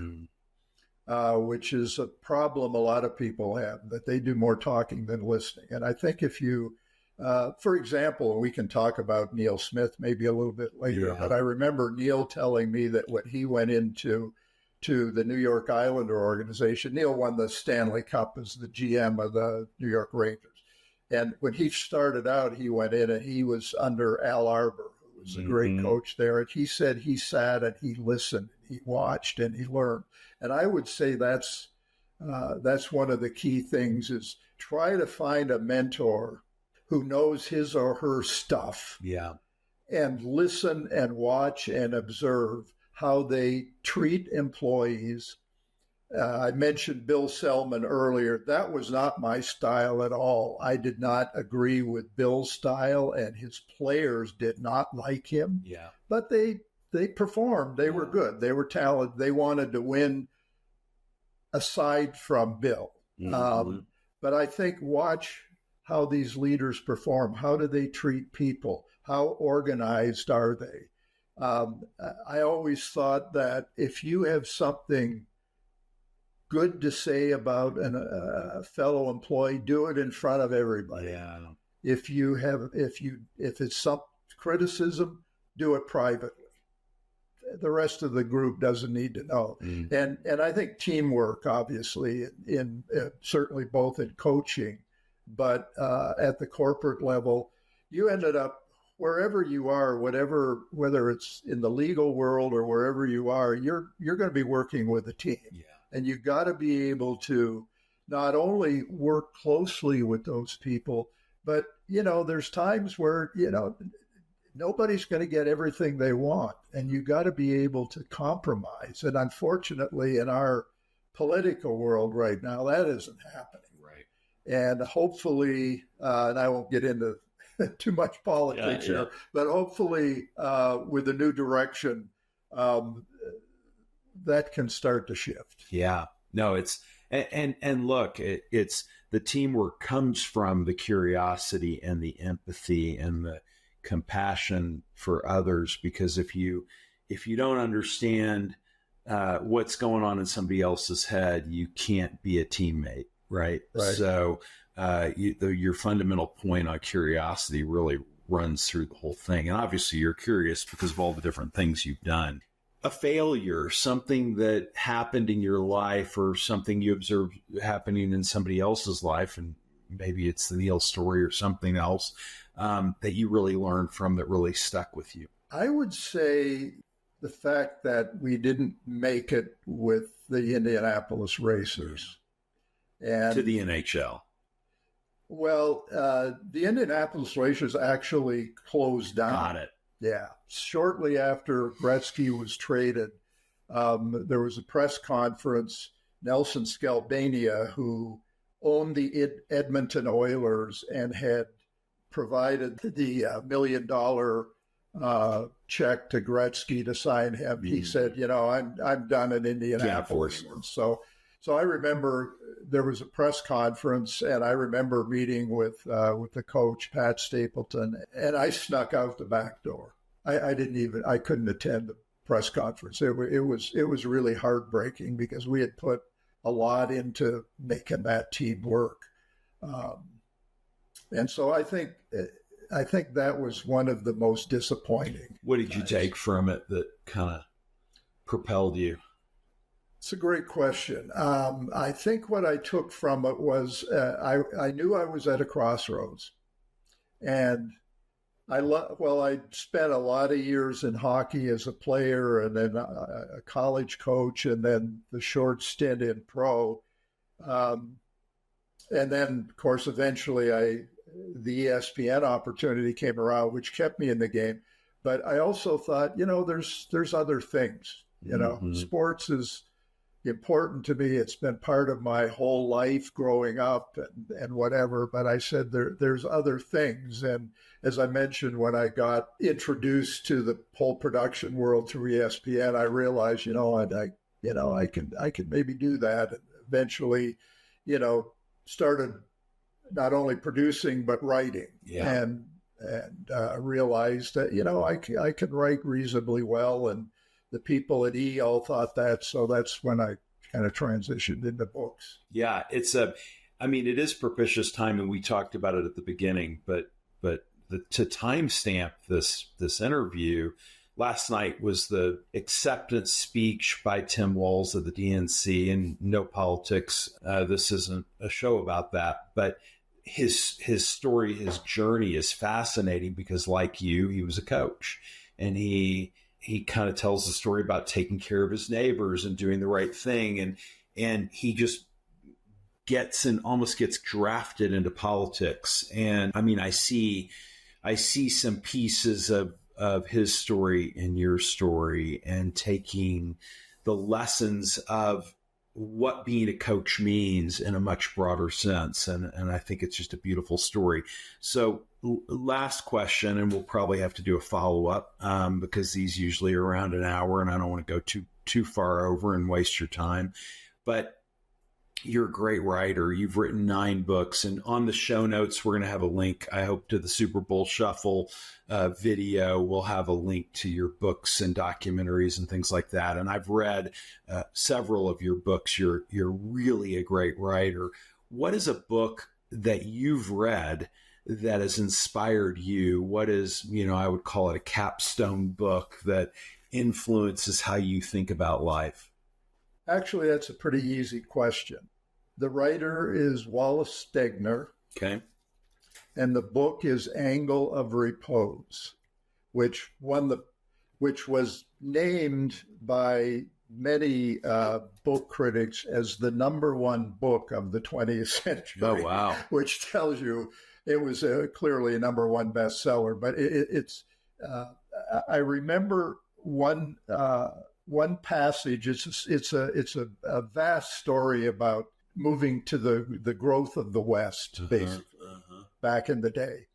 which is a problem a lot of people have, that they do more talking than listening. And I think if you, for example, we can talk about Neal Smith maybe a little bit later, but I remember Neal telling me that when he went into the New York Islander organization, Neal won the Stanley Cup as the GM of the New York Rangers. And when he started out, he went in and he was under Al Arbor, who was a great coach there. And he said he sat and he listened, he watched and he learned. And I would say that's one of the key things, is try to find a mentor who knows his or her stuff. Yeah. And listen and watch and observe how they treat employees. I mentioned Bill Selman earlier. That was not my style at all. I did not agree with Bill's style, and his players did not like him. Yeah. But they they performed. They were good. They were talented. They wanted to win aside from Bill. But I think watch how these leaders perform. How do they treat people? How organized are they? I always thought that if you have something good to say about a fellow employee, do it in front of everybody. Yeah. If it's some criticism, do it privately. The rest of the group doesn't need to know. And I think teamwork, obviously, in certainly both in coaching, but at the corporate level, you ended up wherever you are, whether it's in the legal world or wherever you are, you're going to be working with a team. Yeah. And you've got to be able to not only work closely with those people, but, there's times where, nobody's going to get everything they want. And you got to be able to compromise. And unfortunately, in our political world right now, that isn't happening. Right. And hopefully, and I won't get into too much politics here, but hopefully with the new direction, that can start to shift. Yeah, no, it's, and look, it's the teamwork comes from the curiosity and the empathy and the compassion for others, because if you don't understand what's going on in somebody else's head, you can't be a teammate, right? So your fundamental point on curiosity really runs through the whole thing. And obviously you're curious because of all the different things you've done. A failure, something that happened in your life or something you observed happening in somebody else's life, and maybe it's the Neal story or something else that you really learned from that really stuck with you. I would say the fact that we didn't make it with the Indianapolis Racers. And to the NHL. Well, the Indianapolis Racers actually closed down. Got it. Yeah. Shortly after Gretzky was traded, there was a press conference. Nelson Skelbania, who owned the Edmonton Oilers and had provided the $1 million check to Gretzky to sign him, he said, I'm done in Indianapolis. So I remember there was a press conference, and I remember meeting with the coach, Pat Stapleton, and I snuck out the back door. I couldn't attend the press conference. It was really heartbreaking because we had put a lot into making that team work. And so I think that was one of the most disappointing. What did you take from it that kind of propelled you? It's a great question. I think what I took from it was I knew I was at a crossroads, and I spent a lot of years in hockey as a player, and then a college coach, and then the short stint in pro, and then of course eventually the ESPN opportunity came around, which kept me in the game. But I also thought, there's other things. Sports is important to me. It's been part of my whole life growing up and whatever, but I said there's other things. And as I mentioned, when I got introduced to the whole production world through ESPN, I realized, I can maybe do that. And eventually, started not only producing, but writing. Yeah. And realized that, I can write reasonably well, and the people at E all thought that, so that's when I kind of transitioned into books. Yeah, it is propitious time, and we talked about it at the beginning, but to timestamp this interview, last night was the acceptance speech by Tim Walz of the DNC, and no politics. This isn't a show about that, but his story, his journey is fascinating because, like you, he was a coach, and he kind of tells the story about taking care of his neighbors and doing the right thing. And he just almost gets drafted into politics. And I see some pieces of his story in your story, and taking the lessons of what being a coach means in a much broader sense. And I think it's just a beautiful story. So last question, and we'll probably have to do a follow-up because these usually are around an hour, and I don't want to go too far over and waste your time. But you're a great writer. You've written 9 books, and on the show notes, we're going to have a link, I hope, to the Super Bowl Shuffle video. We'll have a link to your books and documentaries and things like that. And I've read several of your books. You're really a great writer. What is a book that you've read that has inspired you? What is, I would call it a capstone book that influences how you think about life? Actually, that's a pretty easy question. The writer is Wallace Stegner. Okay. And the book is Angle of Repose, which was named by many book critics as the #1 book of the 20th century. Oh, wow. Which tells you it was clearly a #1 bestseller. But I remember one passage. It's a vast story about moving to the growth of the West, basically, back in the day.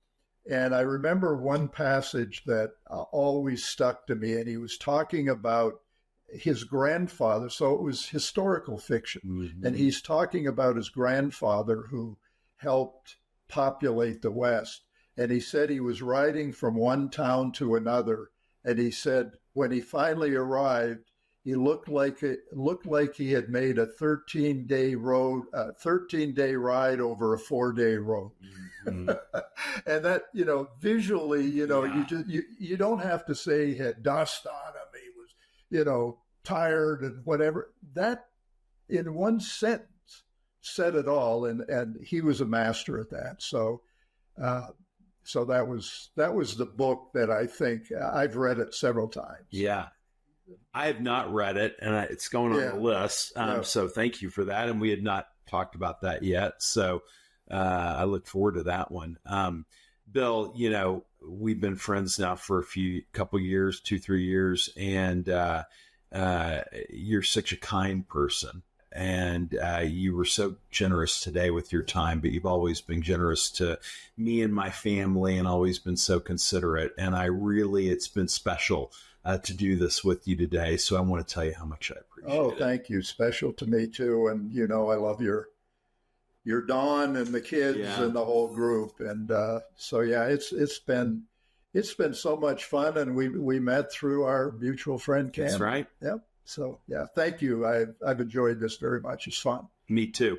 And I remember one passage that always stuck to me, and he was talking about his grandfather. So it was historical fiction. Mm-hmm. And he's talking about his grandfather who helped populate the West. And he said he was riding from one town to another. And he said when he finally arrived, he looked like he had made a 13-day ride over a 4-day road. Mm-hmm. And that, visually, you don't have to say he had dust on him. He was, tired and whatever. That in one sentence said it all. And he was a master at that. So that was the book that I think I've read it several times. Yeah. I have not read it, and it's going on the list. So thank you for that. And we had not talked about that yet. So I look forward to that one. Bill, we've been friends now for a couple years, 2-3 years, and you're such a kind person. And you were so generous today with your time, but you've always been generous to me and my family and always been so considerate. And it's been special to do this with you today. So I want to tell you how much I appreciate it. Oh, thank you. Special to me too. And, I love your Dawn and the kids and the whole group. And it's been so much fun. And we met through our mutual friend, Cam. That's right. Yep. So, thank you. I've enjoyed this very much. It's fun. Me too.